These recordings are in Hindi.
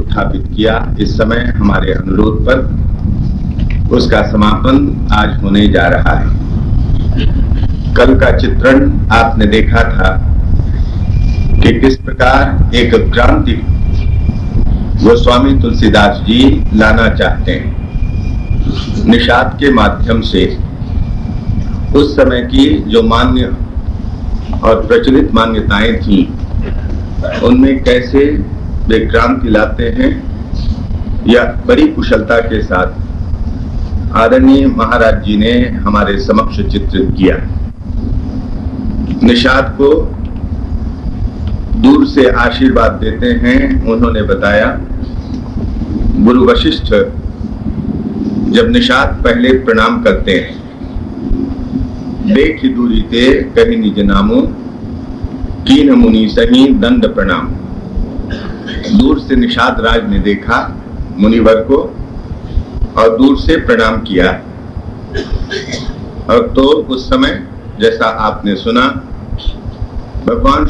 उत्थापित किया। इस समय हमारे अनुरोध पर उसका समापन आज होने जा रहा है। कल का चित्रण आपने देखा था कि किस प्रकार एक क्रांति गोस्वामी तुलसीदास जी लाना चाहते हैं। निषाद के माध्यम से उस समय की जो मान्य और प्रचलित मान्यताएं थीं, उनमें कैसे वे क्रांति लाते हैं, या बड़ी कुशलता के साथ आदरणीय महाराज जी ने हमारे समक्ष चित्रित किया। निषाद को दूर से आशीर्वाद देते हैं। उन्होंने बताया, गुरु वशिष्ठ जब निषाद पहले प्रणाम करते हैं, देखि दूरी ते कहि निज नामो कीन मुनि सही दंड प्रणाम। दूर से निषाद राज ने देखा मुनिवर को और दूर से प्रणाम किया। और तो उस समय जैसा आपने सुना, भगवान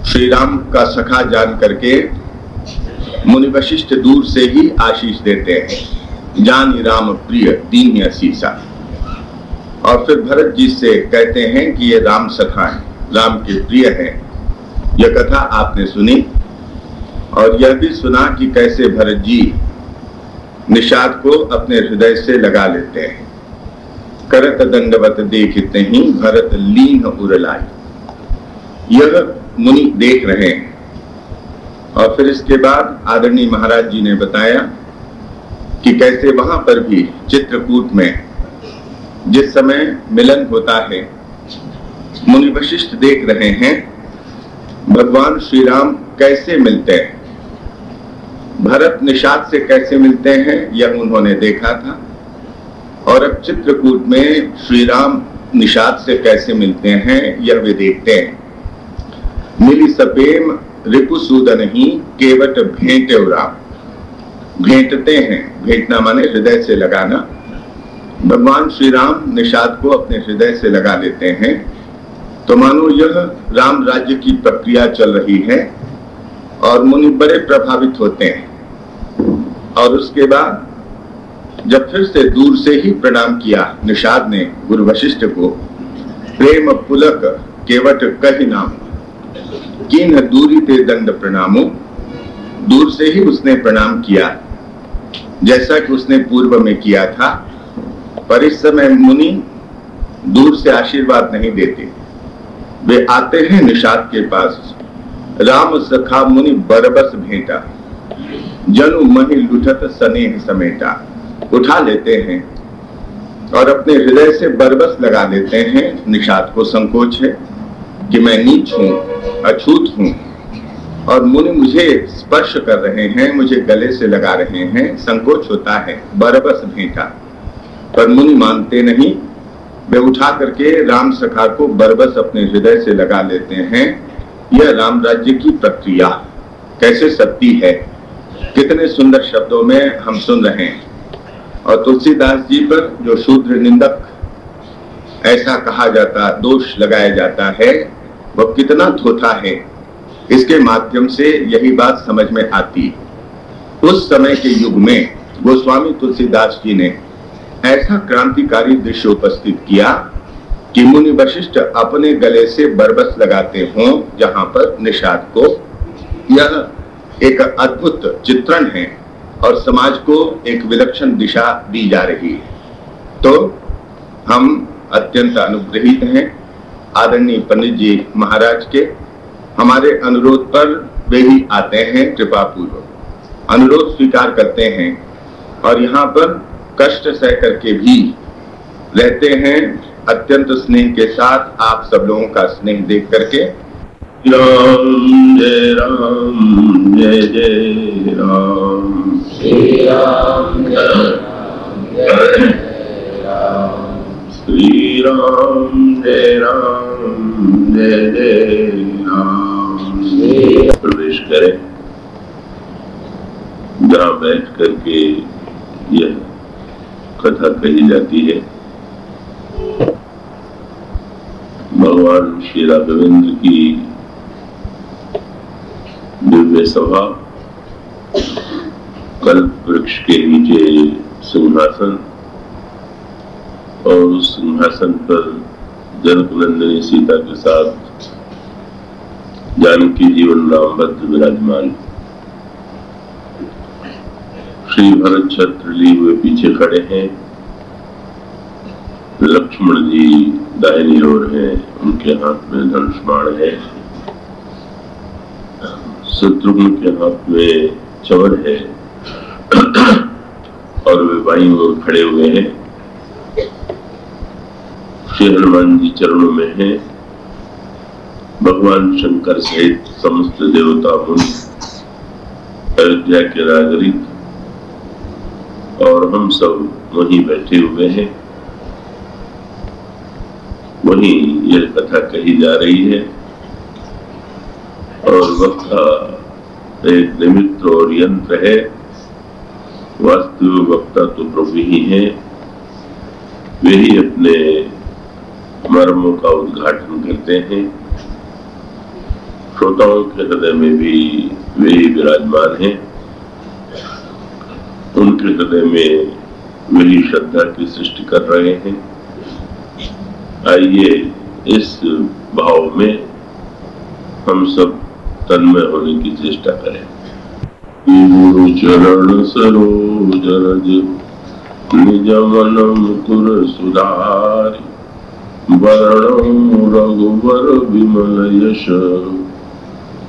श्री राम का सखा जान करके मुनि वशिष्ठ दूर से ही आशीष देते हैं, जानी राम प्रिय दीन असीसा। और फिर भरत जी से कहते हैं कि ये राम सखा है, राम के प्रिय है। यह कथा आपने सुनी और यह भी सुना कि कैसे भरत जी निषाद को अपने हृदय से लगा लेते हैं। करत दंडवत देखते ही भरत लीन उरलाई। यह मुनि देख रहे हैं। और फिर इसके बाद आदरणीय महाराज जी ने बताया कि कैसे वहां पर भी चित्रकूट में जिस समय मिलन होता है, मुनि वशिष्ठ देख रहे हैं भगवान श्री राम कैसे मिलते हैं। भरत निषाद से कैसे मिलते हैं यह उन्होंने देखा था। और अब चित्रकूट में श्री राम निषाद से कैसे मिलते हैं यह वे देखते हैं। मिली सपेम रिपुसूदन ही केवट भेंटे राम। भेंटते हैं, भेंटना माने हृदय से लगाना। भगवान श्री राम निषाद को अपने हृदय से लगा लेते हैं, तो मानो यह राम राज्य की प्रक्रिया चल रही है और मुनि बड़े प्रभावित होते हैं। और उसके बाद जब फिर से दूर से ही प्रणाम किया निषाद ने गुरु वशिष्ठ को, प्रेम पुलक केवट कहि नाम किन दूरी ते दंड प्रणामो। दूर से ही उसने प्रणाम किया जैसा कि उसने पूर्व में किया था। पर इस समय मुनि दूर से आशीर्वाद नहीं देते, वे आते हैं निषाद के पास। राम सखा मुनि बरबस भेंटा, जनु महि लुठत स्नेह समेटा। उठा लेते हैं और अपने हृदय से बरबस लगा देते हैं। निषाद को संकोच है कि मैं नीच हूं, अछूत हूं और मुनि मुझे स्पर्श कर रहे हैं, मुझे गले से लगा रहे हैं। संकोच होता है, बरबस भेंटा। पर मुनि मानते नहीं, वे उठा करके राम सखा को बरबस अपने हृदय से लगा लेते हैं। यह राम राज्य की प्रक्रिया कैसे सत्य है, कितने सुंदर शब्दों में हम सुन रहे हैं। और तुलसीदास जी पर जो शूद्र निंदक ऐसा कहा जाता, दोष लगाया जाता है, वह कितना थोथा है, इसके माध्यम से यही बात समझ में आती। उस समय के युग में गोस्वामी तुलसीदास जी ने ऐसा क्रांतिकारी दृश्य उपस्थित किया कि मुनि वशिष्ठ अपने गले से बरबस लगाते हों जहां पर निषाद को। यह एक अद्भुत चित्रण है और समाज को एक विलक्षण दिशा दी जा रही है। तो हम अत्यंत अनुग्रहित हैं आदरणीय पंडित जी महाराज के। हमारे अनुरोध पर वे ही आते हैं, कृपा पूर्वक अनुरोध स्वीकार करते हैं और यहाँ पर कष्ट सह करके भी रहते हैं। अत्यंत स्नेह के साथ आप सब लोगों का स्नेह देख करके राम जय राम जय जय राम, श्री राम जय राम, श्री राम जय राम जय जय राम। प्रवेश करें जहाँ बैठ करके यह कथा कही जाती है। भगवान श्री राघवेंद्र की दिव्य सभा कल्प वृक्ष के नीचे सिंहासन और उस सिंहासन पर जनक नंदिनी सीता के साथ जानकी जीवन राम भद्र विराजमान। श्री भरत छत्र लिए हुए पीछे खड़े हैं, लक्ष्मण जी दाहिनी ओर हैं, उनके हाथ में धनुष बाण है, शत्रुघ्न के हाथ में चवर है और वे बाईं ओर खड़े हुए हैं। श्री हनुमान जी चरणों में हैं। भगवान शंकर सहित समस्त देवता मुनि, अयोध्या के नागरिक और हम सब वहीं बैठे हुए हैं। वहीं यह कथा कही जा रही है और वक्ता एक निमित्त और यंत्र है। वास्तविक वक्ता तो प्रभु ही है, वे ही अपने मर्मों का उद्घाटन करते हैं। श्रोताओं के हृदय में भी वे ही विराजमान हैं, उनके हृदय में वही श्रद्धा की सृष्टि कर रहे हैं। आइए इस भाव में हम सब तन्मय होने की चेष्टा करें। गुरु चरण सरोज रज निज मन मुकुर सुधारि, वरणं रघुवर विमल यश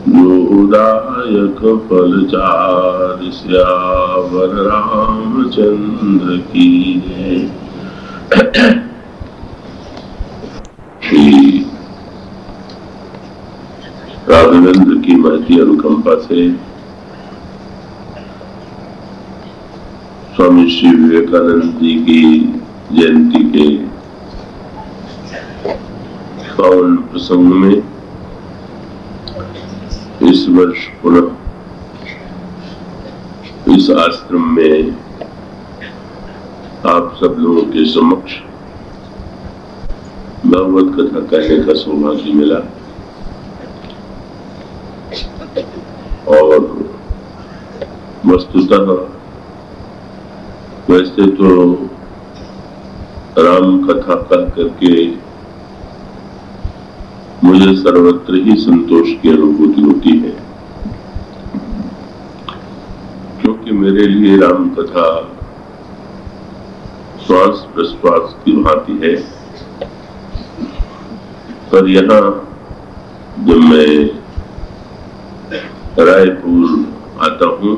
जोदायक फल चारि, सियावर रामचंद्र की जय। श्री राघवेंद्र की महती अनुकंपा से स्वामी श्री विवेकानंद जी की जयंती के पावन प्रसंग में इस वर्ष पुनः इस आश्रम में आप सब लोगों के समक्ष भगवत कथा कहने का सौभाग्य मिला। और वस्तुतः वैसे तो राम कथा कह करके मुझे सर्वत्र ही संतोष की अनुभूति होती है, क्योंकि मेरे लिए राम कथा श्वास प्रश्वास की भांति है। पर यहाँ जब मैं रायपुर आता हूँ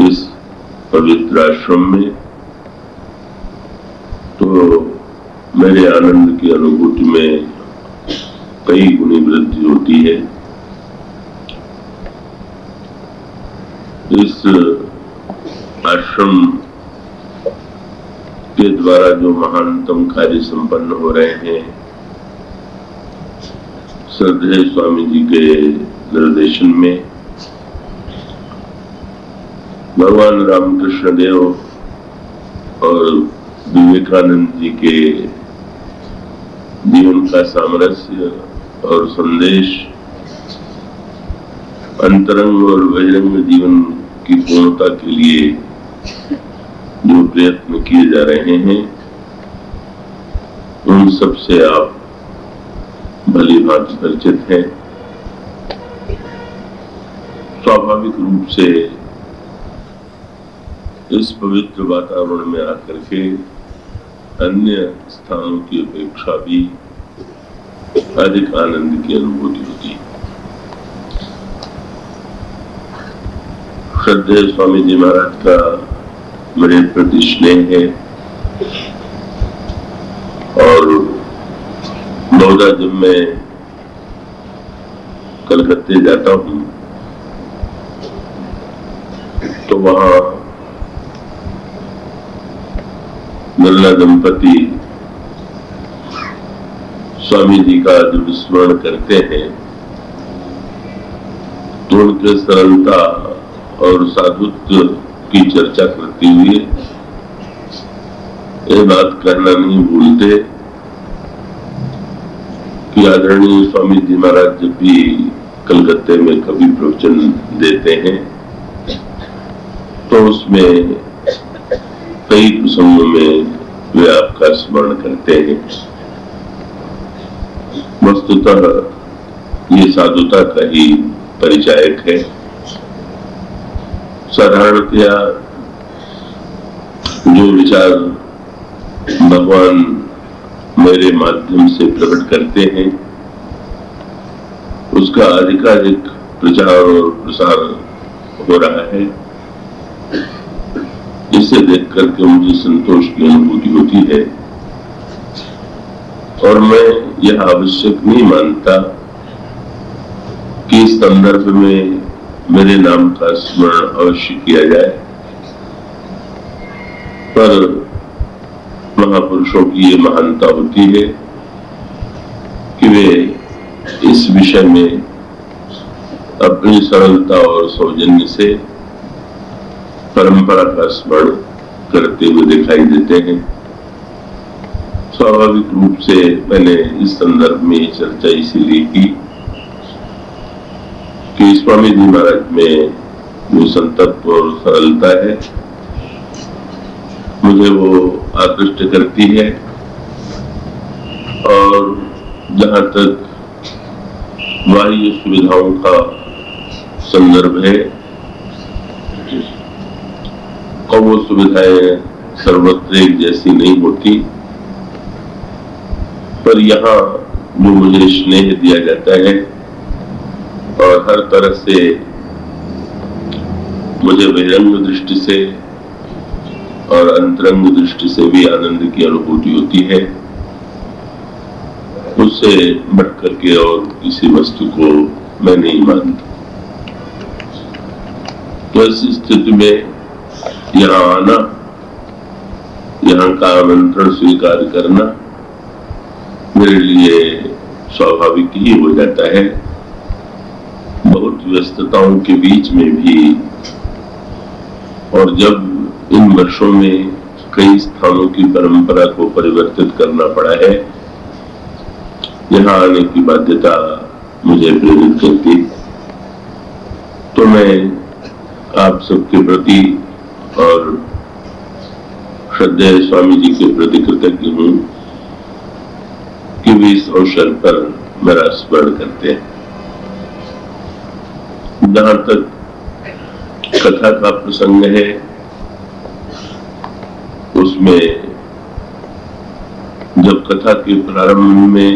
इस पवित्र आश्रम में, तो मेरे आनंद की अनुभूति में कई गुनी वृद्धि होती है। इस आश्रम के द्वारा जो महानतम कार्य संपन्न हो रहे हैं, श्रद्धेय स्वामी जी के निर्देशन में भगवान रामकृष्ण देव और विवेकानंद जी के जीवन का सामरस्य और संदेश, अंतरंग और बहिरंग जीवन की पूर्णता के लिए जो प्रयत्न किए जा रहे हैं, उन सब से आप भली भांति परिचित हैं। स्वाभाविक रूप से इस पवित्र वातावरण में आकर के अन्य स्थानों की अपेक्षा भी अधिक आनंद की अनुभूति होती है। श्रद्धेय स्वामी जी महाराज का मेरे प्रति स्नेह है और बहुधा जब मैं कलकत्ते जाता हूँ तो वहाँ नल्ला दंपति स्वामी जी का जब स्मरण करते हैं तो उनके सरलता और साधुत्व की चर्चा करते हुए ये बात कहना नहीं भूलते कि आदरणीय स्वामी जी महाराज जब भी कलकत्ते में कभी प्रवचन देते हैं तो उसमें कई प्रसंगों में वे आपका स्मरण करते हैं। वस्तुतः ये साधुता का ही परिचायक है। साधारणतया जो विचार भगवान मेरे माध्यम से प्रकट करते हैं उसका अधिकाधिक प्रचार और प्रसार हो रहा है। इसे देख करके मुझे संतोष की अनुभूति होती है और मैं यह आवश्यक नहीं मानता कि इस संदर्भ में मेरे नाम का स्मरण अवश्य किया जाए, पर महापुरुषों की ये महानता होती है कि वे इस विषय में अपनी सरलता और सौजन्य से परंपरा का स्मरण करते हुए दिखाई देते हैं। स्वाभाविक रूप से मैंने इस संदर्भ में चर्चा इसीलिए की कि स्वामी जी महाराज में जो संतत्व और सरलता है मुझे वो आकृष्ट करती है। और जहाँ तक बाह्य सुविधाओं का संदर्भ है और वो सुविधाएं सर्वत्र एक जैसी नहीं होती, पर यहाँ जो मुझे स्नेह दिया जाता है और हर तरह से मुझे बहिरंग दृष्टि से और अंतरंग दृष्टि से भी आनंद की अनुभूति होती है, उससे बढ़ करके और किसी वस्तु को मैं नहीं मानता। तो इस स्थिति में यहाँ आना, यहाँ का आमंत्रण स्वीकार करना मेरे लिए स्वाभाविक ही हो जाता है। बहुत व्यस्तताओं के बीच में भी, और जब इन वर्षों में कई स्थानों की परंपरा को परिवर्तित करना पड़ा है, यहाँ आने की बाध्यता मुझे प्रेरित करती। तो मैं आप सबके प्रति और श्रद्धेय स्वामी जी के प्रति कृतज्ञ हूँ कि वे इस अवसर पर मेरा स्मरण करते हैं। जहाँ तक कथा का प्रसंग है उसमें जब कथा के प्रारंभ में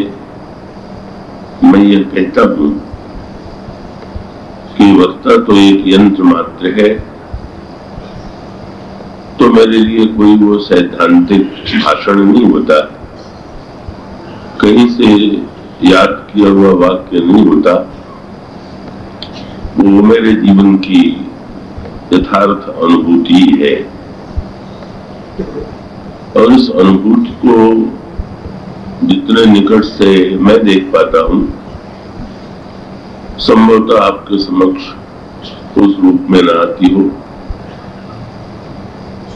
मैं ये कहता हूँ कि वक्ता तो एक यंत्र मात्र है, तो मेरे लिए कोई वो सैद्धांतिक भाषण नहीं होता, कहीं से याद किया हुआ वाक्य नहीं होता। वो मेरे जीवन की यथार्थ अनुभूति है और इस अनुभूति को जितने निकट से मैं देख पाता हूँ, संभवतः आपके समक्ष उस रूप में न आती हो।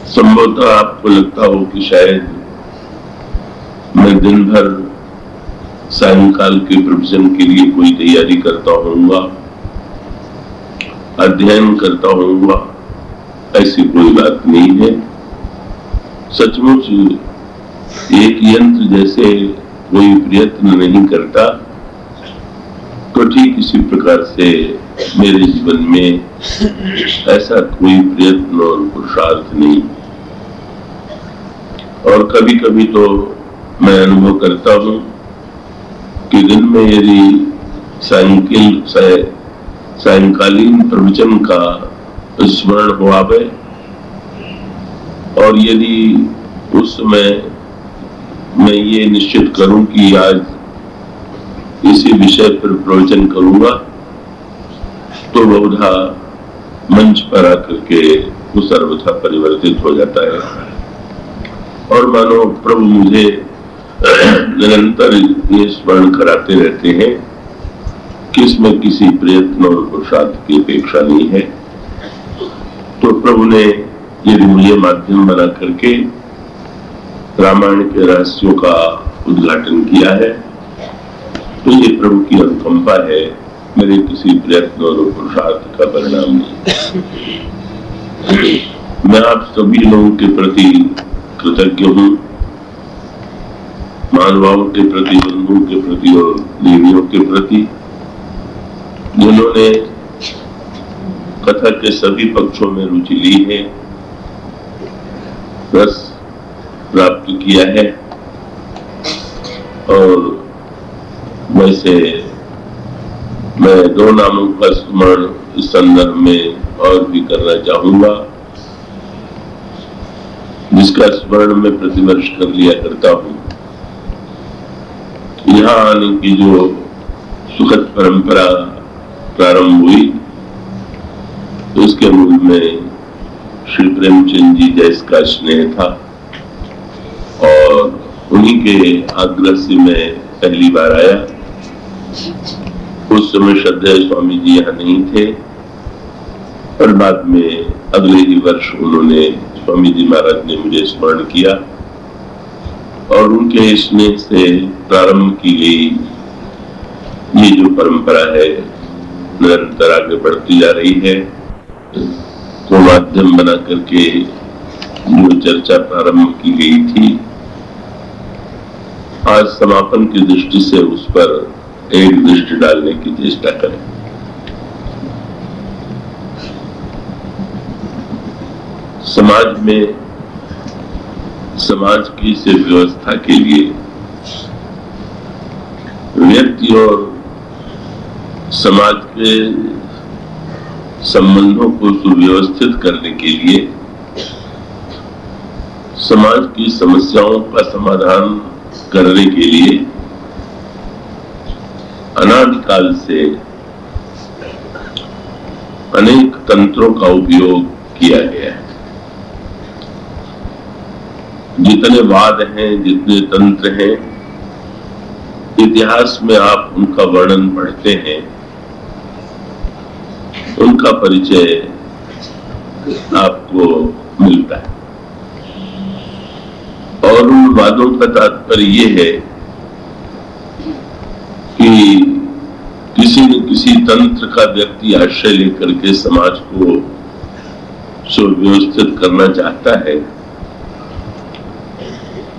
संभवतः आपको लगता हो कि शायद मैं दिन भर सायंकाल के प्रवचन के लिए कोई तैयारी करता होऊंगा, अध्ययन करता होऊंगा। ऐसी कोई बात नहीं है। सचमुच एक यंत्र जैसे कोई प्रयत्न नहीं करता, तो ठीक इसी प्रकार से मेरे जीवन में ऐसा कोई प्रयत्न और पुरुषार्थ नहीं। और कभी कभी तो मैं अनुभव करता हूँ कि दिन में यदि सायंकालीन प्रवचन का स्मरण हो आवे और यदि उस समय मैं ये निश्चित करूं कि आज इसी विषय पर प्रवचन करूंगा, तो बहुधा मंच पर आकर के वो सर्वथा परिवर्तित हो जाता है और मानो प्रभु मुझे निरंतर ये स्मरण कराते रहते हैं कि इसमें किसी प्रयत्न और पुरुषार्थ की अपेक्षा नहीं है। तो प्रभु ने यदि मुझे माध्यम बना करके रामायण के रहस्यों का उद्घाटन किया है, तो ये प्रभु की अनुकंपा है, मेरे किसी प्रयत्न और पुरुषार्थ का परिणाम नहीं। मैं आप सभी लोगों के प्रति कृतज्ञ हूँ, मानवाओं के प्रति, बंधुओं के प्रति और देवियों के प्रति, जिन्होंने कथा के सभी पक्षों में रुचि ली है, रस प्राप्त किया है। और वैसे मैं दो नामों का स्मरण इस संदर्भ में और भी करना चाहूंगा, जिसका स्मरण मैं प्रतिवर्ष कर लिया करता हूं। यहाँ आने की जो सुखद परंपरा प्रारंभ हुई, तो उसके मूल में श्री प्रेमचंद जी जैस का स्नेह था, और उन्हीं के आग्रह से मैं पहली बार आया। उस समय श्रद्धेय स्वामी जी यहाँ नहीं थे, और बाद में अगले ही वर्ष उन्होंने, स्वामी जी महाराज ने मुझे स्मरण किया, और उनके स्नेह से प्रारंभ की गई ये जो परंपरा है निरंतर आगे बढ़ती जा रही है। को माध्यम बना करके जो चर्चा प्रारंभ की गई थी, आज समापन की दृष्टि से उस पर एक दृष्टि डालने की चेष्टा करें। समाज में, समाज की इस व्यवस्था के लिए व्यक्ति और समाज के संबंधों को सुव्यवस्थित करने के लिए, समाज की समस्याओं का समाधान करने के लिए अनादिकाल से अनेक तंत्रों का उपयोग किया गया है। जितने वाद हैं, जितने तंत्र हैं, इतिहास में आप उनका वर्णन पढ़ते हैं, उनका परिचय आपको मिलता है। और उन वादों का तात्पर्य ये है कि किसी न किसी तंत्र का व्यक्ति आश्रय लेकर के समाज को सुव्यवस्थित करना चाहता है,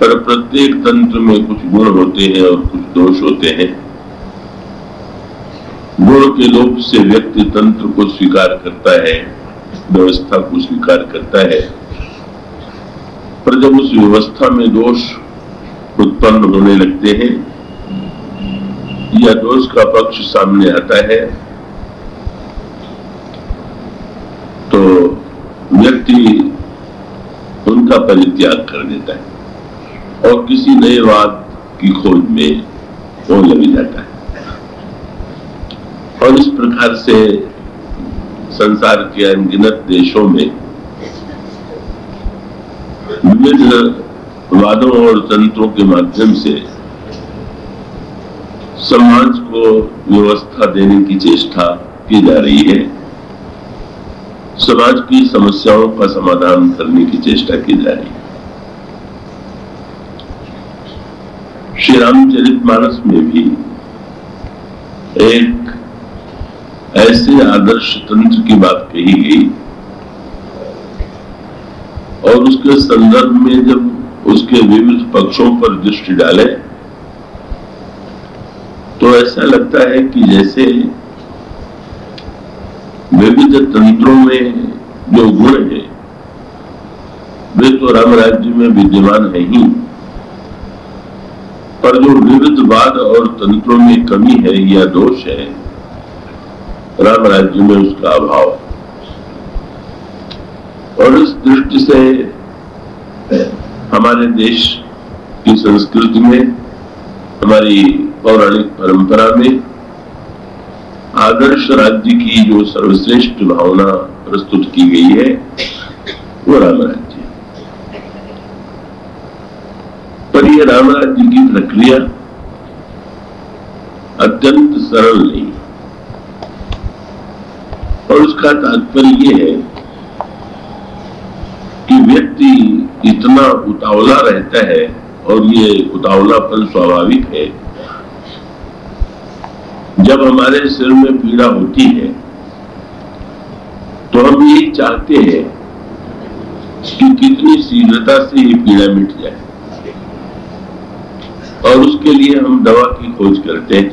पर प्रत्येक तंत्र में कुछ गुण होते हैं और कुछ दोष होते हैं। गुण के लोभ से व्यक्ति तंत्र को स्वीकार करता है, व्यवस्था को स्वीकार करता है, पर जब उस व्यवस्था में दोष उत्पन्न होने लगते हैं या दोष का पक्ष सामने आता है, तो व्यक्ति उनका परित्याग कर देता है और किसी नए वाद की खोज में वो लग जाता है। और इस प्रकार से संसार के अनगिनत देशों में विविध वादों और तंत्रों के माध्यम से समाज को व्यवस्था देने की चेष्टा की जा रही है, समाज की समस्याओं का समाधान करने की चेष्टा की जा रही है। श्री रामचरितमानस में भी एक ऐसे आदर्श तंत्र की बात कही गई, और उसके संदर्भ में जब उसके विविध पक्षों पर दृष्टि डाले तो ऐसा लगता है कि जैसे विविध तंत्रों में जो गुण है वे तो राम राज्य में विद्यमान है ही, पर जो विविध वाद और तंत्रों में कमी है या दोष है, राम राज्य में उसका अभाव है। और इस दृष्टि से हमारे देश की संस्कृति में, हमारी पौराणिक परंपरा में आदर्श राज्य की जो सर्वश्रेष्ठ भावना प्रस्तुत की गई है वो राम राज्य है। पर यह राम राज्य की प्रक्रिया अत्यंत सरल नहीं, और उसका तात्पर्य यह है कि व्यक्ति इतना उतावला रहता है, और ये उतावलापन स्वाभाविक है। जब हमारे सिर में पीड़ा होती है तो हम यही चाहते हैं कि कितनी शीघ्रता से ये पीड़ा मिट जाए, और उसके लिए हम दवा की खोज करते हैं।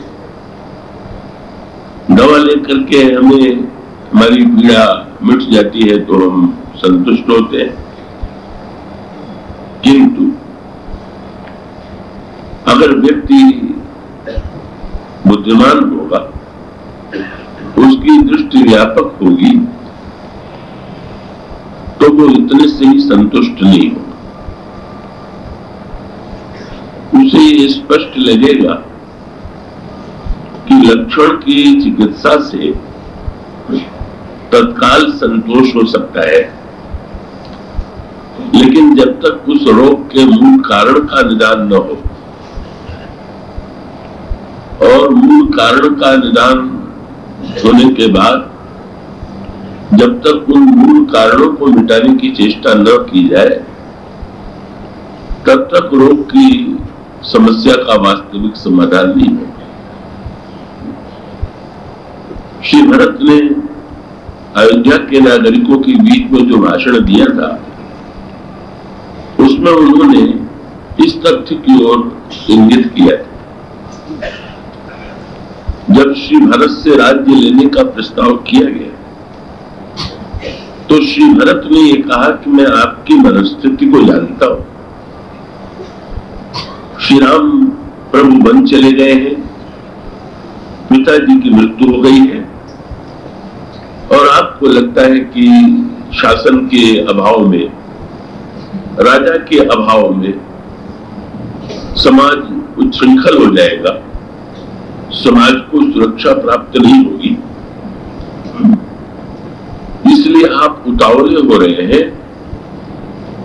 दवा लेकर के हमें हमारी पीड़ा मिट जाती है तो हम संतुष्ट होते हैं, किंतु अगर व्यक्ति बुद्धिमान होगा, उसकी दृष्टि व्यापक होगी, तो वो इतने से ही संतुष्ट नहीं होगा। उसे ये स्पष्ट लगेगा कि लक्षण की चिकित्सा से तत्काल संतोष हो सकता है, लेकिन जब तक उस रोग के मूल कारण का निदान न हो, और मूल कारण का निदान होने के बाद जब तक उन मूल कारणों को मिटाने की चेष्टा न की जाए, तब तक रोग की समस्या का वास्तविक समाधान नहीं है। श्री भरत ने अयोध्या के नागरिकों के बीच में जो भाषण दिया था, उसमें उन्होंने इस तथ्य की ओर इंगित किया था। जब श्री भरत से राज्य लेने का प्रस्ताव किया गया, तो श्री भरत ने ये कहा कि मैं आपकी मनस्थिति को जानता हूं। श्री राम प्रभु वन चले गए हैं, पिताजी की मृत्यु हो गई है, और आपको लगता है कि शासन के अभाव में, राजा के अभाव में समाज उच्छृंखल हो जाएगा, समाज को सुरक्षा प्राप्त नहीं होगी, इसलिए आप उतावले हो रहे हैं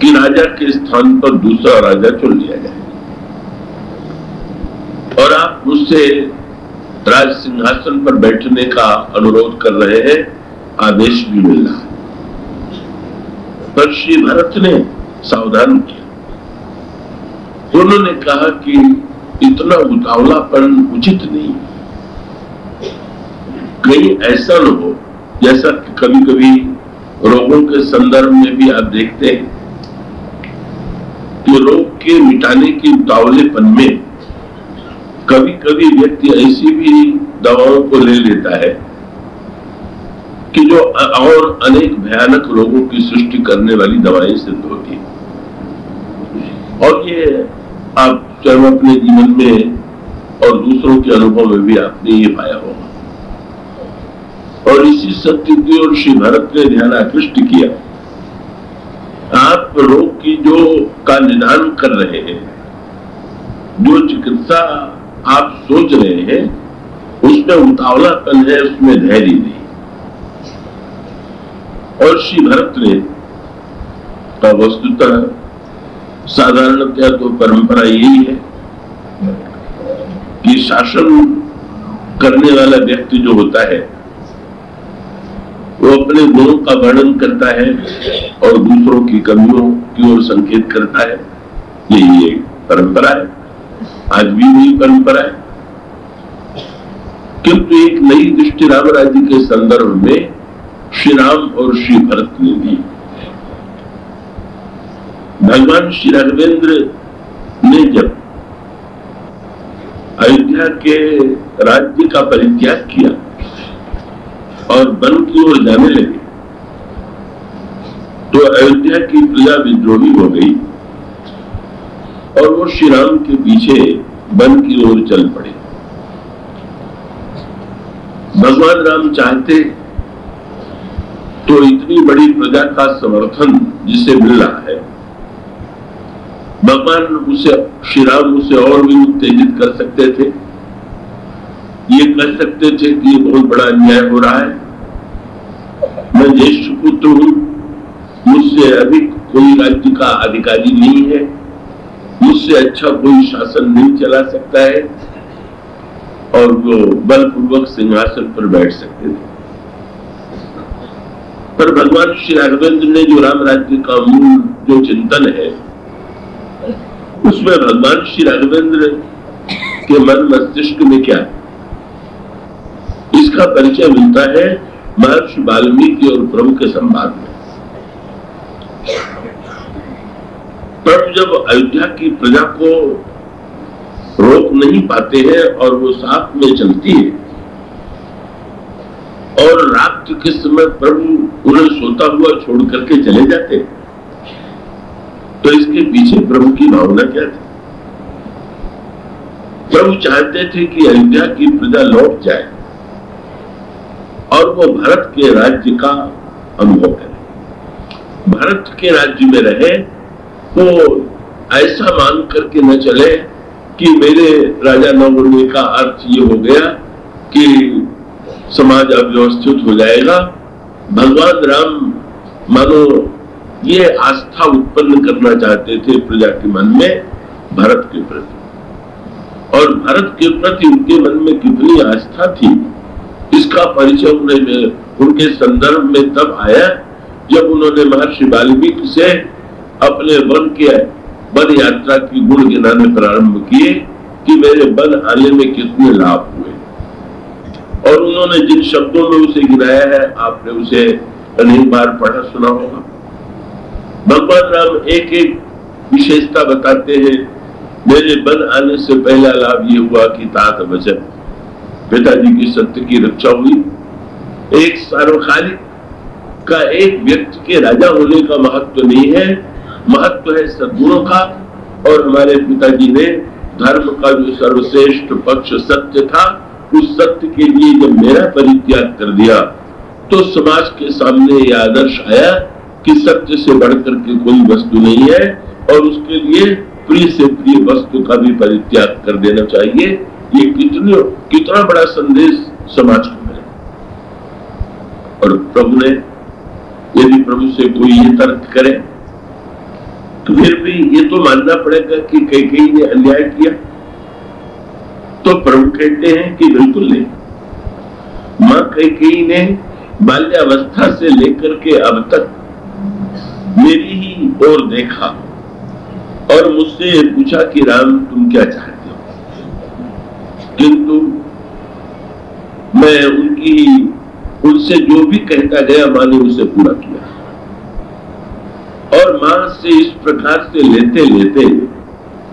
कि राजा के स्थान पर दूसरा राजा चुन लिया जाए, और आप मुझसे राज सिंहासन पर बैठने का अनुरोध कर रहे हैं, आदेश भी मिल रहा है। पर श्री भरत ने सावधान किया। उन्होंने कहा कि इतना उतावलापन उचित नहीं, कहीं ऐसा न हो जैसा कि कभी कभी रोगों के संदर्भ में भी आप देखते हैं कि रोग के मिटाने के उतावलेपन में कभी कभी व्यक्ति ऐसी भी दवाओं को ले लेता है कि जो और अनेक भयानक रोगों की सृष्टि करने वाली दवाएं सिद्ध होती है। और ये आप स्वयं अपने जीवन में और दूसरों के अनुभव में भी आपने ये पाया होगा। और इसी सत्य की ओर श्री भरत ने ध्यान आकृष्ट किया। आप रोग की जो का निदान कर रहे हैं, जो चिकित्सा आप सोच रहे हैं, उसमें उतावलापन है, उसमें धैर्य नहीं। और श्री भरत ने वस्तुतः साधारणतया तो परंपरा यही है कि शासन करने वाला व्यक्ति जो होता है वो अपने गुणों का वर्णन करता है और दूसरों की कमियों की ओर संकेत करता है। यही एक परंपरा है, आज भी वही परंपरा है। किंतु एक नई दृष्टि राम राज्य के संदर्भ में श्री राम और श्री भरत ने दी। भगवान श्री राघवेंद्र ने जब अयोध्या के राज्य का परित्याग किया और वन की ओर जाने लगे, तो अयोध्या की प्रजा विद्रोही हो गई और वो श्री राम के पीछे वन की ओर चल पड़े। भगवान राम चाहते तो इतनी बड़ी प्रजा का समर्थन जिसे मिल रहा है, भगवान उसे, श्री राम उसे और भी उत्तेजित कर सकते थे। ये कह सकते थे कि ये बहुत बड़ा अन्याय हो रहा है, मैं ज्येष्ठ पुत्र हूं, मुझसे अधिक कोई राज्य का अधिकारी नहीं है, मुझसे अच्छा कोई शासन नहीं चला सकता है, और वो बलपूर्वक सिंहासन पर बैठ सकते थे। पर भगवान श्री राघवेंद्र ने जो राम राज्य का मूल जो चिंतन है, उसमें भगवान श्री राघवेंद्र के मन मस्तिष्क में क्या है, इसका परिचय मिलता है महर्षि वाल्मीकि और प्रभु के संवाद में। प्रभु जब अयोध्या की प्रजा को रोक नहीं पाते हैं और वो साथ में चलती है और रात के समय प्रभु उन्हें सोता हुआ छोड़ करके चले जाते, तो इसके पीछे प्रभु की भावना क्या थी? प्रभु चाहते थे कि अयोध्या की प्रजा लौट जाए और वो भरत के राज्य का अनुभव करे, भरत के राज्य में रहे। तो ऐसा मान करके न चले कि मेरे राजा न होने का अर्थ ये हो गया कि समाज अव्यवस्थित हो जाएगा। भगवान राम मानो ये आस्था उत्पन्न करना चाहते थे प्रजा के मन में भरत के प्रति, और भरत के प्रति उनके मन में कितनी आस्था थी इसका परिचय उनके संदर्भ में तब आया जब उन्होंने महर्षि वाल्मीकि से अपने वन यात्रा की गुण गिनाने प्रारंभ किए कि मेरे वन आने में कितने लाभ हुए, और उन्होंने जिन शब्दों में उसे गिनाया है आपने उसे अनेक बार पढ़ा सुना होगा। भगवान राम एक एक विशेषता बताते हैं। मेरे वन आने से पहला लाभ ये हुआ कि तात वचन, पिताजी की सत्य की रक्षा हुई। एक सार्वकालिक का एक व्यक्ति के राजा होने का महत्व नहीं है, महत्व है सद्गुणों का। और हमारे पिताजी ने धर्म का जो सर्वश्रेष्ठ पक्ष सत्य था, उस सत्य के लिए जब मेरा परित्याग कर दिया तो समाज के सामने यह आदर्श आया कि सत्य से बढ़कर के कोई वस्तु नहीं है और उसके लिए प्रिय से प्रिय वस्तु का भी परित्याग कर देना चाहिए। ये कितना बड़ा संदेश समाज को मिला। और प्रभु ने, यदि प्रभु से कोई ये तर्क करे तो फिर भी ये तो मानना पड़ेगा कि कैकेयी ने अन्याय किया, तो प्रभु कहते हैं कि बिल्कुल नहीं। मां कैकेयी ने बाल्यावस्था से लेकर के अब तक मेरी ही ओर देखा और मुझसे पूछा कि राम तुम क्या चाहते हो, किंतु मैं उनसे जो भी कहता गया मां ने उसे पूरा किया। और मां से इस प्रकार से लेते लेते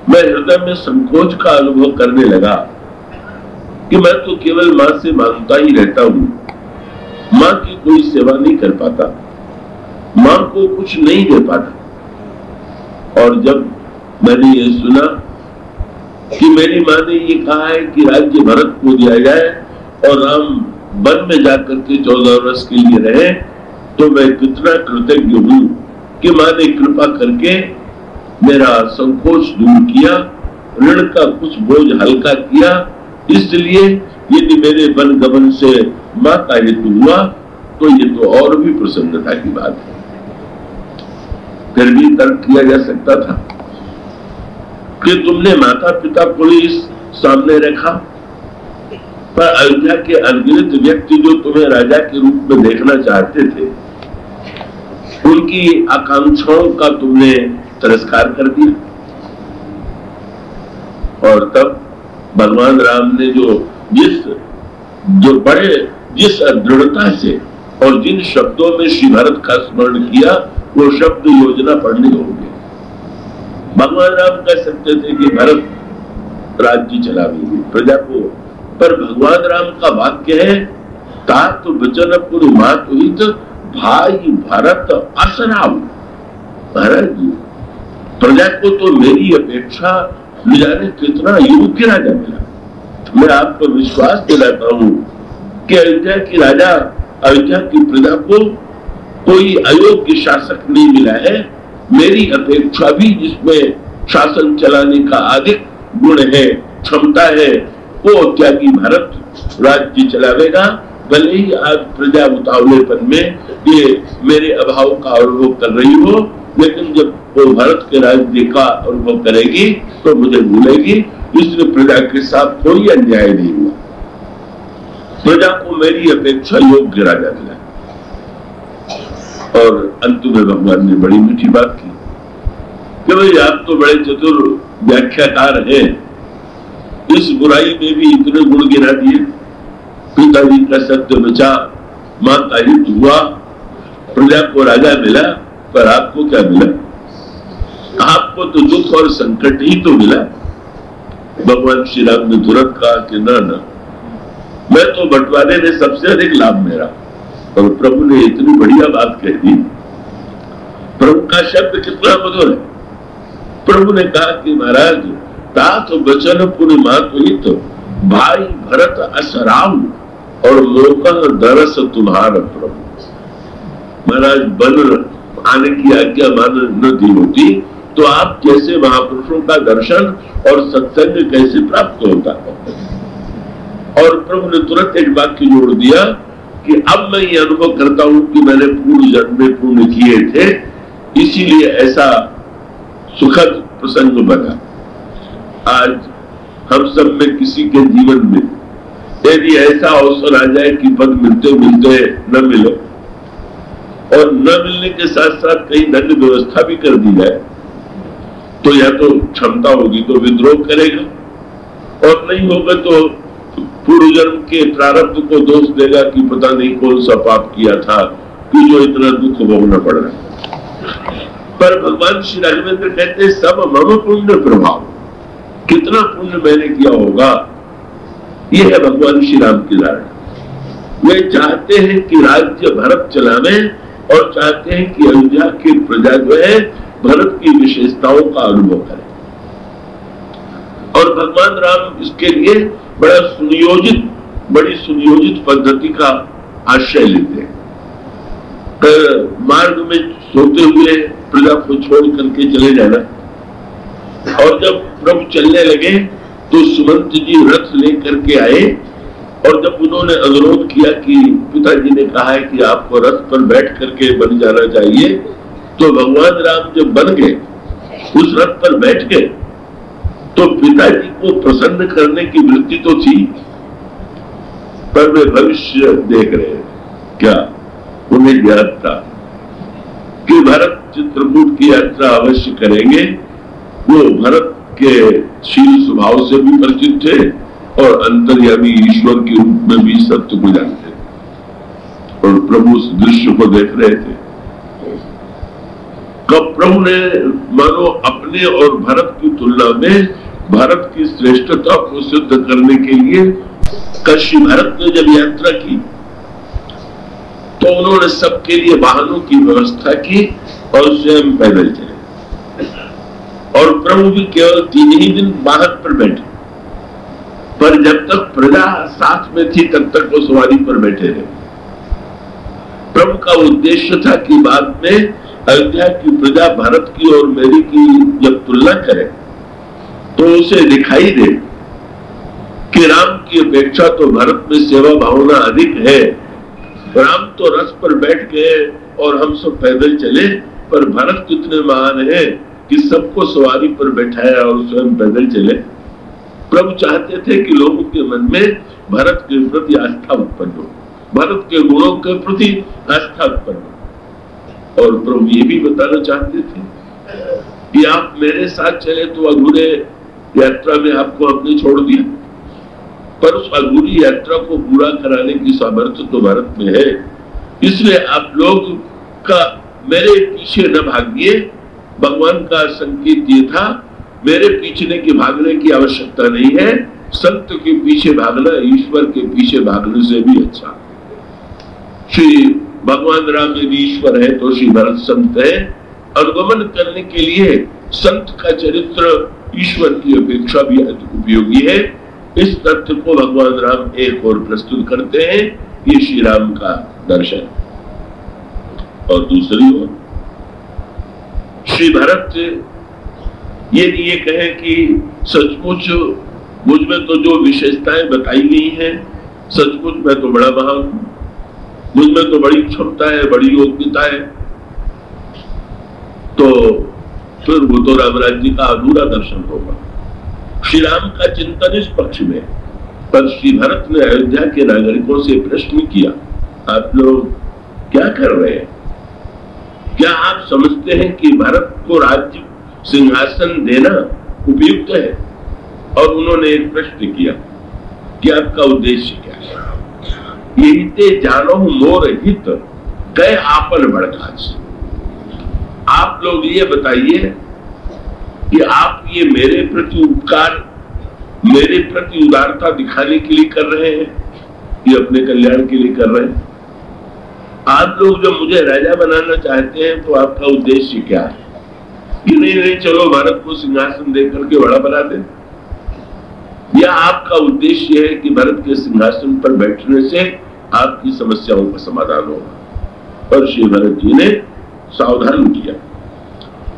मैं हृदय में संकोच का अनुभव करने लगा कि मैं तो केवल मां से मांगता ही रहता हूं, मां की कोई सेवा नहीं कर पाता, मां को कुछ नहीं दे पाता। और जब मैंने ये सुना कि मेरी मां ने ये कहा है कि राज्य भरत को दिया जाए और राम वन में जाकर के 14 वर्ष के लिए रहे, तो मैं कितना कृतज्ञ हूं कि मां ने कृपा करके मेरा संकोच दूर किया, ऋण का कुछ बोझ हल्का किया। इसलिए यदि मेरे वन गमन से मां का हेतु हुआ तो ये तो और भी प्रसन्नता की बात है। फिर भी तर्क किया जा सकता था कि तुमने माता पिता को ही सामने रखा, पर अयोध्या के अनगिनत व्यक्ति जो तुम्हें राजा के रूप में देखना चाहते थे, उनकी आकांक्षाओं का तुमने तिरस्कार कर दिया। और तब भगवान राम ने जिस दृढ़ता से और जिन शब्दों में श्री भरत का स्मरण किया, वो शब्द योजना पढ़ने होंगे। भगवान राम कह सकते थे कि भरत राज्य चलावेंगे प्रजा को, पर भगवान राम का वाक्य है तात वचन पुर मात हित भाई भरत असराव। भरत जी प्रजा को तो मेरी अपेक्षा न जाने कितना योग्य राजा मिला। मैं आपको विश्वास दिलाता हूं कि अयोध्या की प्रजा को कोई अयोग्य शासक नहीं मिला है। मेरी अपेक्षा भी जिसमें शासन चलाने का अधिक गुण है, क्षमता है, वो त्यागी भरत राज्य चलावेगा। भले ही आज प्रजा उतावलेपन में ये मेरे अभाव का अनुभव कर रही हो, लेकिन जब वो भरत के राज्य का अनुभव करेगी तो मुझे भूलेगी। इसलिए प्रजा के साथ कोई अन्याय नहीं हुआ, प्रजा को मेरी अपेक्षा योग्य राजा मिला। और अंत में भगवान ने बड़ी मीठी बात की कि भाई आप तो बड़े चतुर व्याख्याकार हैं, इस बुराई में भी इतने गुण गिना दिए। पिताजी का सत्य बचा, मां का हित हुआ, प्रजा को राजा मिला, पर आपको क्या मिला? आपको तो दुख और संकट ही तो मिला। भगवान श्री राम ने तुरंत कहा कि ना ना, मैं तो बंटवारे में सबसे अधिक लाभ मेरा। और प्रभु ने इतनी बढ़िया बात कह दी। प्रभु का शब्द कितना मधुर है। प्रभु ने कहा कि महाराज, तात वचन पूर्णिमात हित भाई भरत असराम और मोकह दरस तुम्हारा। प्रभु महाराज, वन आने की आज्ञा मान न दी होती तो आप जैसे महापुरुषों का दर्शन और सत्संग कैसे प्राप्त होता। और प्रभु ने तुरंत एक वाक्य जोड़ दिया कि अब मैं ये अनुभव करता हूं कि मैंने पूर्व जन्म में पुण्य किए थे, इसीलिए ऐसा सुखद प्रसंग बना। आज हम सब में किसी के जीवन में यदि ऐसा अवसर आ जाए कि पद मिलते मिलते न मिले और न मिलने के साथ साथ कहीं दंड व्यवस्था भी कर दी जाए, तो या तो क्षमता होगी तो विद्रोह करेगा और नहीं होगा तो पूर्व जन्म के प्रारब्ध को दोष देगा कि पता नहीं कौन सा पाप किया था कि जो इतना दुख भोगना पड़ रहा है। पर भगवान श्री राघवेंद्र कहते हैं सब मम पुण्य प्रभाव, कितना पुण्य मैंने किया होगा, यह है भगवान श्री राम की धारणा। वे चाहते हैं कि राज्य भरत चलावे और चाहते हैं कि अयोध्या की प्रजा जो है भरत की विशेषताओं का अनुभव करे। और भगवान राम इसके लिए बड़ी सुनियोजित पद्धति का आश्रय लेते हैं। मार्ग में सोते हुए प्रजा को छोड़ करके चले जाना, और जब प्रभु चलने लगे तो सुमंत जी रथ लेकर के आए, और जब उन्होंने अनुरोध किया कि पिताजी ने कहा है कि आपको रथ पर बैठ करके बन जाना चाहिए, तो भगवान राम जब बन गए, उस रथ पर बैठ गए, तो पिताजी को प्रसन्न करने की वृत्ति तो थी, पर वे भविष्य देख रहे हैं। क्या उन्हें याद था कि भरत चित्रकूट की यात्रा अवश्य करेंगे। वो भरत के शील स्वभाव से भी परिचित थे और अंतर्यामी ईश्वर के रूप में भी सत्य को जानते थे, और प्रभु उस दृश्य को देख रहे थे। कब प्रभु ने मानो अपने और भरत की तुलना में भारत की श्रेष्ठता को सिद्ध करने के लिए काशी भारत ने जब यात्रा की, तो उन्होंने सबके लिए वाहनों की व्यवस्था की और स्वयं पैदल चले। और प्रभु भी केवल 3 ही दिन वाहन पर बैठे, पर जब तक प्रजा साथ में थी तब तक वो सवारी पर बैठे रहे। प्रभु का उद्देश्य था कि बाद में अयोध्या की प्रजा भारत की और मेरी की जब तुलना करे तो उसे दिखाई दे कि राम की अपेक्षा तो भारत में सेवा भावना अधिक है। राम तो रथ पर बैठ गए और हम सब पैदल चले, पर भारत कितने महान है कि सबको सवारी पर बैठाया और स्वयं पैदल चले। प्रभु चाहते थे कि लोगों के मन में भारत के प्रति आस्था उत्पन्न हो, भारत के गुणों के प्रति आस्था उत्पन्न हो। और प्रभु ये भी बताना चाहते थे कि आप मेरे साथ चले तो अधूरे यात्रा में आपको हमने छोड़ दिया, पर उस अधूरी यात्रा को पूरा कराने की सामर्थ्य तो भारत में है। इसलिए आप लोग का मेरे पीछे न भागिए। भगवान का संकेत ये था, मेरे पीछे की भागने की आवश्यकता नहीं है, संत के पीछे भागना ईश्वर के पीछे भागने से भी अच्छा। श्री भगवान राम यदि ईश्वर है तो श्री भरत संत है। अनुगमन करने के लिए संत का चरित्र ईश्वर की अपेक्षा भी अधिक उपयोगी है। इस तथ्य को भगवान राम एक और प्रस्तुत करते हैं, ये श्री राम का दर्शन। और दूसरी ओर श्री भरत यदि ये कहें कि सचमुच मुझ में तो जो विशेषताएं बताई गई हैं, सचमुच मैं तो बड़ा महान हूं, मुझ में तो बड़ी क्षमता है, बड़ी योग्यता है, तो फिर वो तो राम राज्य का अधूरा दर्शन होगा। श्री राम का चिंतन इस पक्ष में, पर श्री भरत ने अयोध्या के नागरिकों से प्रश्न किया, आप लोग क्या कर रहे हैं? क्या आप समझते हैं कि भारत को राज्य सिंहासन देना उपयुक्त है? और उन्होंने एक प्रश्न किया कि आपका उद्देश्य क्या है? यही ते जानो मोर हित कह आपन बड़काज। आप लोग ये बताइए कि आप ये मेरे प्रति उपकार, मेरे प्रति उदारता दिखाने के लिए कर रहे हैं, ये अपने कल्याण के लिए कर रहे हैं? आप लोग जब मुझे राजा बनाना चाहते हैं तो आपका उद्देश्य क्या है? कि नहीं चलो भारत को सिंहासन देकर के बड़ा बना दें, या आपका उद्देश्य है कि भारत के सिंहासन पर बैठने से आपकी समस्याओं का समाधान होगा? और श्री भरत जी ने सावधान किया,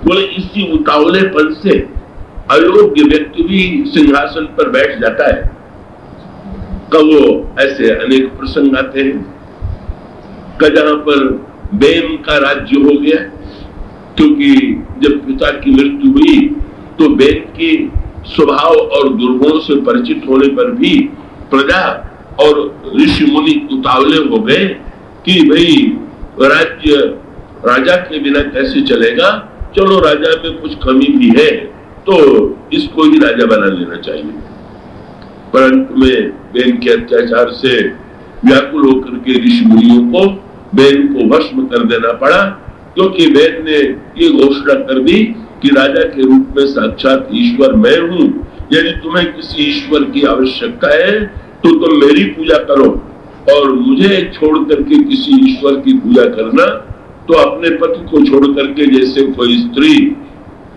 बोले इसी उतावलेपन से अयोग्य व्यक्ति भी सिंहासन पर बैठ जाता है। कब वो ऐसे अनेक प्रसंग आते हैं जहां पर बेन का राज्य हो गया, क्योंकि जब पिता की मृत्यु हुई तो बेन के स्वभाव और दुर्गुणों से परिचित होने पर भी प्रजा और ऋषि मुनि उतावले हो गए कि भाई राज्य राजा के बिना कैसे चलेगा, चलो राजा में कुछ कमी भी है तो इसको ही राजा बना लेना चाहिए। परंतु में बेन के अत्याचार से व्याकुल होकर के ऋषि मुनियों को बेन को भस्म कर देना पड़ा, क्योंकि बेन ने ये घोषणा कर दी कि राजा के रूप में साक्षात ईश्वर मैं हूं। यदि तुम्हें किसी ईश्वर की आवश्यकता है तो तुम मेरी पूजा करो, और मुझे छोड़ करके किसी ईश्वर की पूजा करना तो अपने पति को छोड़ करके जैसे कोई स्त्री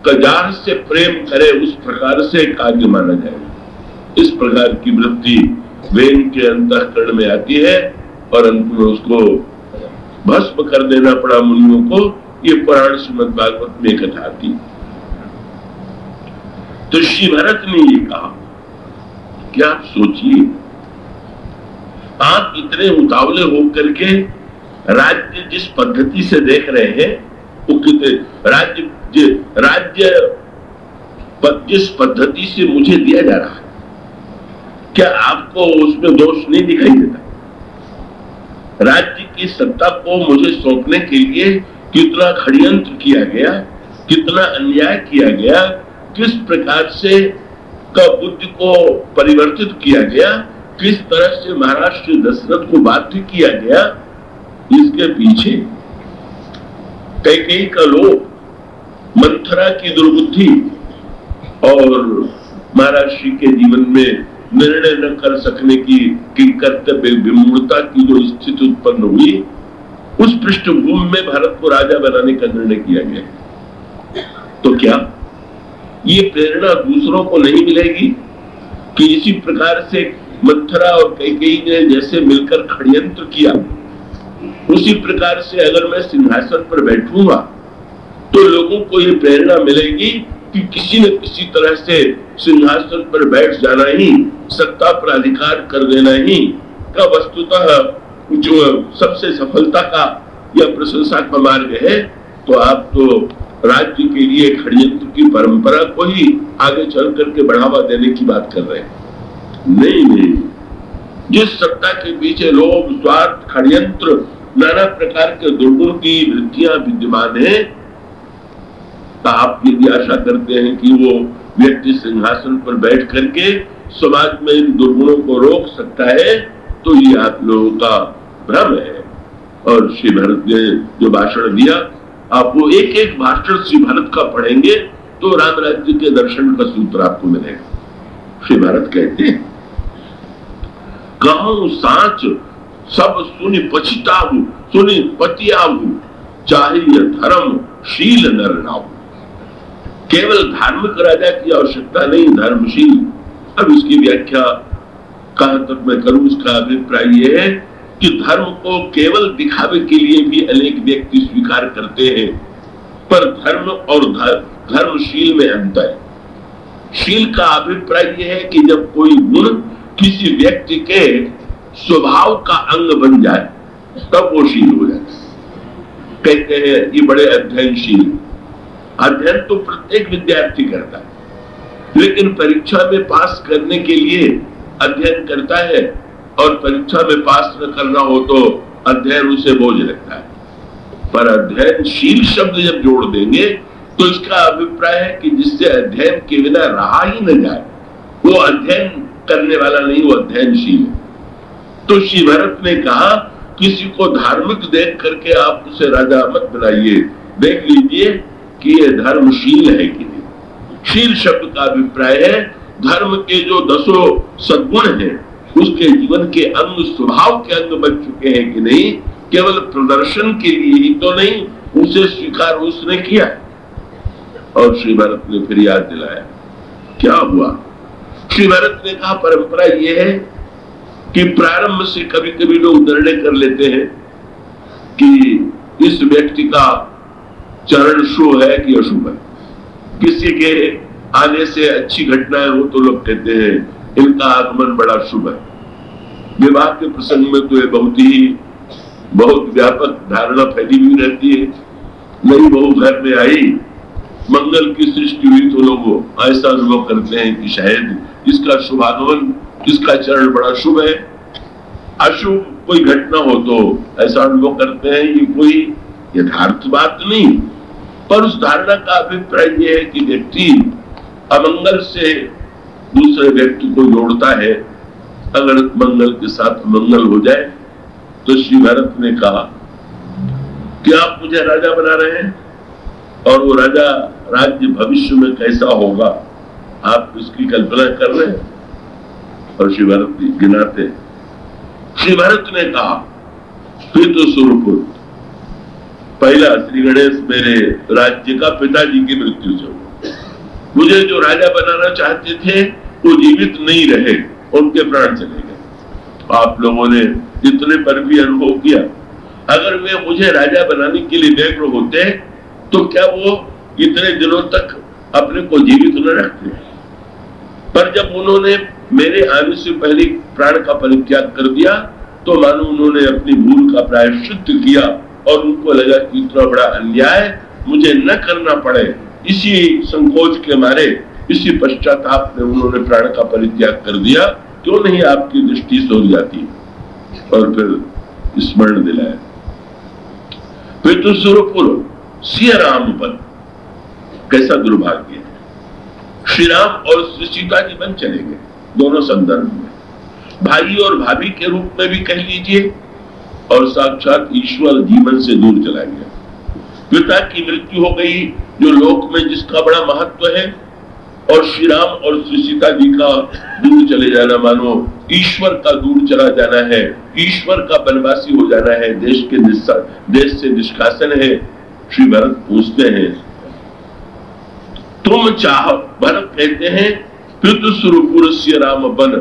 कजार से प्रेम करे उस प्रकार से कार्य माना जाए। इस प्रकार की वृत्ति बेन के अंतःकरण में आती है और अंत में उसको भस्म कर देना पड़ा मुनियों को। ये पुराण श्रीमद् भागवत में कथा आती। तो श्री भरत ने ये कहा कि आप सोचिए, आप इतने उतावले होकर के राज्य जिस पद्धति से देख रहे हैं वो कितने राज्य जिस पद्धति से मुझे दिया जा रहा है, क्या आपको उसमें दोष नहीं दिखाई देता? राज्य की सत्ता को मुझे सौंपने के लिए कितना षड्यंत्र किया गया, कितना अन्याय किया गया, किस प्रकार से का बुद्धि को परिवर्तित किया गया, किस तरह से महाराज श्री दशरथ को बाध्य किया गया, इसके पीछे कैकेयी का लोभ, मंथरा की दुर्बुद्धि और महाराज श्री के जीवन में निर्णय न कर सकने की कर्तव्य विमूढ़ता की जो स्थिति उत्पन्न हुई, उस पृष्ठभूमि में भारत को राजा बनाने का निर्णय किया गया। तो क्या ये प्रेरणा दूसरों को नहीं मिलेगी कि इसी प्रकार से मंथरा और कैकेयी ने जैसे मिलकर षड्यंत्र किया, उसी प्रकार से अगर मैं सिंहासन पर बैठूंगा तो लोगों को ये प्रेरणा मिलेगी कि किसी न किसी तरह से सिंहासन पर बैठ जाना ही, सत्ता पर अधिकार कर देना ही का वस्तुतः जो सबसे सफलता का या प्रशंसा का मार्ग है। तो आप तो राज्य के लिए षड्यंत्र की परंपरा को ही आगे चल करके बढ़ावा देने की बात कर रहे हैं। नहीं, जिस सत्ता के पीछे लोभ, स्वार्थ, षड्यंत्र, नाना प्रकार के दुर्गुण की वृत्तियां विद्यमान है, आप यदि आशा करते हैं कि वो व्यक्ति सिंहासन पर बैठ करके समाज में इन दुर्गुणों को रोक सकता है, तो ये आप लोगों का भ्रम है। और श्री भरत ने जो भाषण दिया, आप वो एक एक भाषण श्री भरत का पढ़ेंगे तो राम राज्य के दर्शन का सूत्र आपको मिलेगा। श्री भरत कहते हैं, कहूं साच सब सुनि पछिताहु, सुनि पतियाहु, चाहिए धर्म शील नर नाहु। केवल धार्मिक राजा की आवश्यकता नहीं, धर्मशील। अब इसकी व्याख्या कहां तक मैं करूं, इसका अभिप्राय यह है कि धर्म को केवल दिखावे के लिए भी अनेक व्यक्ति स्वीकार करते हैं, पर धर्म और धर्मशील में अंतर है। शील का अभिप्राय यह है कि जब कोई गुण किसी व्यक्ति के स्वभाव का अंग बन जाए तब वो शील हो जाता है। कहते हैं ये बड़े अध्ययनशील। अध्ययन तो प्रत्येक विद्यार्थी करता है, लेकिन परीक्षा में पास करने के लिए अध्ययन करता है, और परीक्षा में पास न करना हो तो अध्ययन उसे बोझ लगता है। पर अध्ययनशील शब्द जब जोड़ देंगे तो इसका अभिप्राय है कि जिससे अध्ययन के बिना रहा ही न जाए, वो अध्ययन करने वाला नहीं, वो अध्ययनशील है। तो श्री भरत ने कहा, किसी को धार्मिक देख करके आप उसे राजा मत बनाइए, देख लीजिए कि ये धर्मशील है कि नहीं। शील शब्द का अभिप्राय है धर्म के जो 10 सद्गुण हैं उसके जीवन के अंग, स्वभाव के अंग बन चुके हैं कि नहीं, केवल प्रदर्शन के लिए ही तो नहीं, उसे स्वीकार उसने किया। और श्री भरत ने फिर याद दिलाया क्या हुआ। श्री भरत ने कहा परंपरा यह है कि प्रारंभ से कभी कभी लोग निर्णय कर लेते हैं कि इस व्यक्ति का चरण शुभ है कि अशुभ है। किसी के आने से अच्छी घटनाएं हो तो लोग कहते हैं इनका आगमन बड़ा शुभ है। विवाह के प्रसंग में तो ये बहुत व्यापक धारणा फैली हुई रहती है। नई बहू घर में आई, मंगल की सृष्टि हुई तो लोग ऐसा अनुभव करते हैं कि शायद इसका शुभागमन, इसका चरण बड़ा शुभ है। अशुभ कोई घटना हो तो ऐसा अनुभव करते हैं। ये कोई यथार्थ बात नहीं, पर उस धारणा का अभिप्राय यह है कि व्यक्ति अमंगल से दूसरे व्यक्ति को जोड़ता है। अगर मंगल के साथ मंगल हो जाए तो श्री भरत ने कहा कि आप मुझे राजा बना रहे हैं और वो राजा राज्य भविष्य में कैसा होगा आप इसकी कल्पना कर रहे हैं। और श्री भरत गिनाते, श्री भरत ने कहा फिर तो स्वरूपुर पहला श्री गणेश मेरे राज्य का पिताजी की मृत्यु से हुआ। मुझे जो राजा बनाना चाहते थे वो जीवित नहीं रहे, उनके प्राण चले गए। आप लोगों ने इतने पर भी अनुभव किया, अगर वे मुझे राजा बनाने के लिए व्यग्र होते तो क्या वो इतने दिनों तक अपने को जीवित न रखते। पर जब उन्होंने मेरे आने से पहले प्राण का परित्याग कर दिया तो मानो उन्होंने अपनी भूल का प्रायश्चित किया और उनको लगा कि इतना बड़ा अन्याय मुझे न करना पड़े। इसी संकोच के मारे, इसी पश्चाताप में उन्होंने प्राण का परित्याग कर दिया। क्यों नहीं आपकी दृष्टि सोच जाती। और फिर स्मरण दिलाया फिर तो सुरपुर सिया राम पर कैसा दुर्भाग्य है। श्री राम और श्री सीता जी बन चले गए, दोनों संदर्भ में भाई और भाभी के रूप में भी कह लीजिए, और साक्षात ईश्वर जीवन से दूर चला गया। पिता की मृत्यु हो गई जो लोक में जिसका बड़ा महत्व है, और श्री राम और श्री सीता जी का दूर चले जाना मानो ईश्वर का दूर चला जाना है, ईश्वर का वनवासी हो जाना है, देश से निष्कासन है। श्री भरत पूछते हैं तुम चाह, भरत कहते हैं पितु सुरपुर सिय राम बन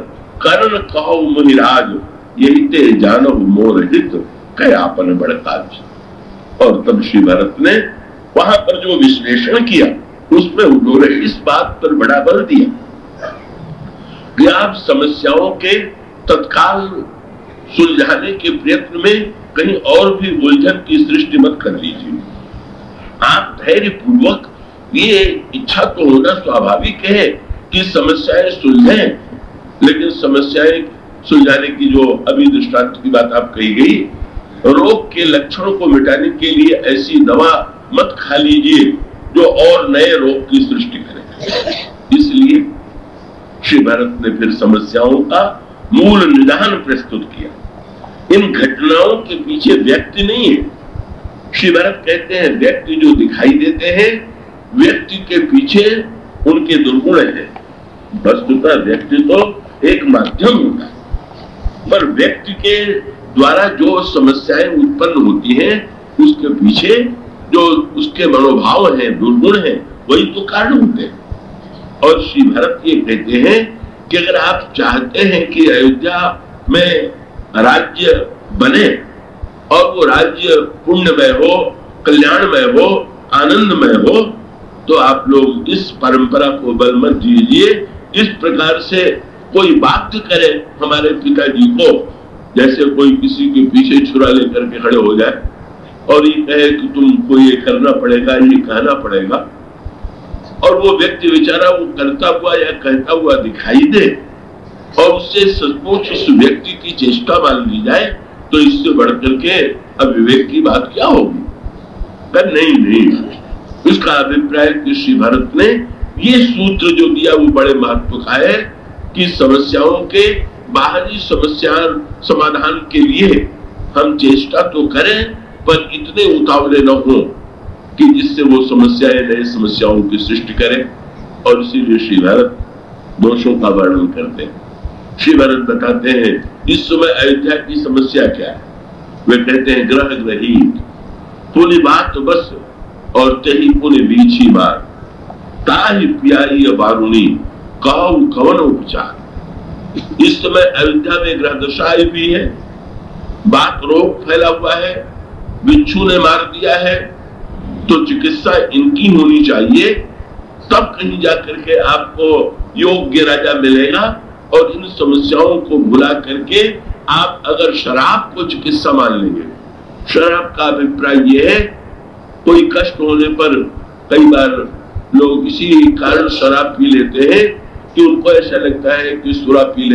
करण कहो मुनिराज, यही ते जानो मोर हित कयापन बड़काज। और तब श्री भरत ने वहां पर जो विश्लेषण किया उसमें उन्होंने इस बात पर बड़ा बल दिया कि आप समस्याओं के तत्काल सुलझाने के प्रयत्न में कहीं और भी उलझन की सृष्टि मत कर लीजिए। आप धैर्य पूर्वक, ये इच्छा तो होना स्वाभाविक है कि समस्याएं सुलझें, लेकिन समस्याएं सुलझाने की जो अभी दृष्टांत की बात आप कही गई, रोग के लक्षणों को मिटाने के लिए ऐसी दवा मत खा लीजिए जो और नए रोग की सृष्टि करे। इसलिए श्री भरत ने फिर समस्याओं का मूल निदान प्रस्तुत किया। इन घटनाओं के पीछे व्यक्ति नहीं है। श्री भरत कहते हैं व्यक्ति जो दिखाई देते हैं, व्यक्ति के पीछे उनके दुर्गुण हैं। वस्तुतः व्यक्ति तो एक माध्यम होता है, पर व्यक्ति के द्वारा जो समस्याएं उत्पन्न होती हैं उसके पीछे जो उसके मनोभाव हैं, दुर्गुण हैं, वही तो कारण होते हैं। और श्री भरत ये कहते हैं कि अगर आप चाहते हैं कि अयोध्या में राज्य बने और वो राज्य पुण्यमय हो, कल्याणमय हो, आनंदमय हो, तो आप लोग इस परंपरा को बल मत दीजिए। इस प्रकार से कोई बाध्य करे हमारे पिताजी को, जैसे कोई किसी के पीछे छुरा लेकर के खड़े हो जाए और ये कहे कि तुमको ये करना पड़ेगा, ये कहना पड़ेगा, और वो व्यक्ति बेचारा वो करता हुआ या कहता हुआ दिखाई दे और उससे सचमुच उस व्यक्ति की चेष्टा मान ली जाए, तो इससे बढ़कर के अविवेक की बात क्या होगी। पर नहीं, इसका अभिप्राय कि श्री भरत ने ये सूत्र जो दिया वो बड़े महत्व का है कि समस्याओं के बाहरी समस्या समाधान के लिए हम चेष्टा तो करें, पर इतने उतावले न हो कि जिससे वो समस्याएं नए समस्याओं की सृष्टि करें। और इसीलिए श्री भरत दोषों का वर्णन करते हैं। श्री भरत बताते हैं इस समय अयोध्या की समस्या क्या है। वे कहते हैं ग्रह ग्रहीत पुनि बात बस और तही पुनि बीछी बार ताहि प्यारी वारुणी कहु कवन उपचार। इस समय अयोध्या में ग्रह दशाएं भी है, बात रोग फैला हुआ है, बिच्छू ने मार दिया है, तो चिकित्सा इनकी होनी चाहिए, तब कहीं जाकर के आपको योग्य राजा मिलेगा। और इन समस्याओं को भुला करके आप अगर शराब को चिकित्सा मान लेंगे, शराब का अभिप्राय यह है कोई कष्ट होने पर कई बार लोग इसी कारण शराब पी लेते हैं कि उनको ऐसा लगता है कि शराब पी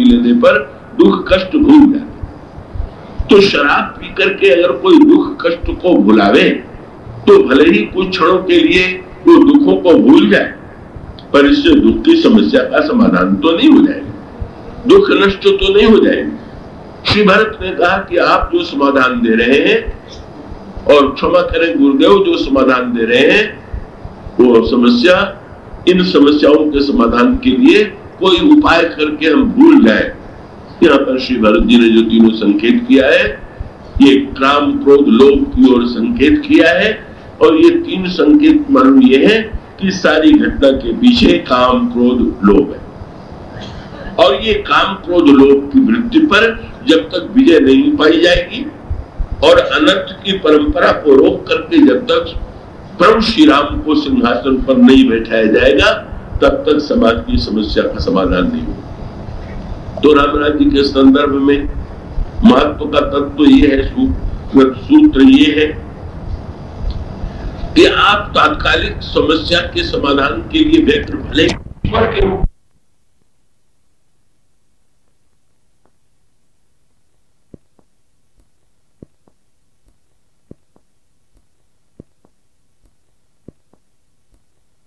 लेने पर दुख कष्ट भूल जाए। तो शराब पी करके अगर कोई दुख कष्ट को भुलावे तो भले ही कुछ क्षणों के लिए वो दुखों को भूल जाए, पर इससे दुख की समस्या का समाधान तो नहीं हो जाएगा, दुख नष्ट तो नहीं हो जाएगा। श्री भरत ने कहा कि आप जो समाधान दे रहे हैं, और क्षमा करें गुरुदेव, जो समाधान दे रहे हैं वो समस्या, इन समस्याओं के समाधान के लिए कोई उपाय करके हम भूल जाए। यहाँ पर श्री भरत जी ने जो तीनों संकेत किया है, ये काम क्रोध लोभ की ओर संकेत किया है। और ये तीन संकेत मालूम ये है कि सारी घटना के पीछे काम क्रोध लोभ है। और ये काम क्रोध लोभ की वृत्ति पर जब तक विजय नहीं पाई जाएगी और अनर्थ की परंपरा को रोक करके जब तक प्रभु श्री राम को सिंहासन पर नहीं बैठाया जाएगा, तब तक समाज की समस्या का समाधान नहीं होगा। तो राम राज्य के संदर्भ में महत्व का तत्व ये है, सूत्र ये है कि आप तात्कालिक समस्या के समाधान के लिए व्यक्ति भले ईश्वर के रूप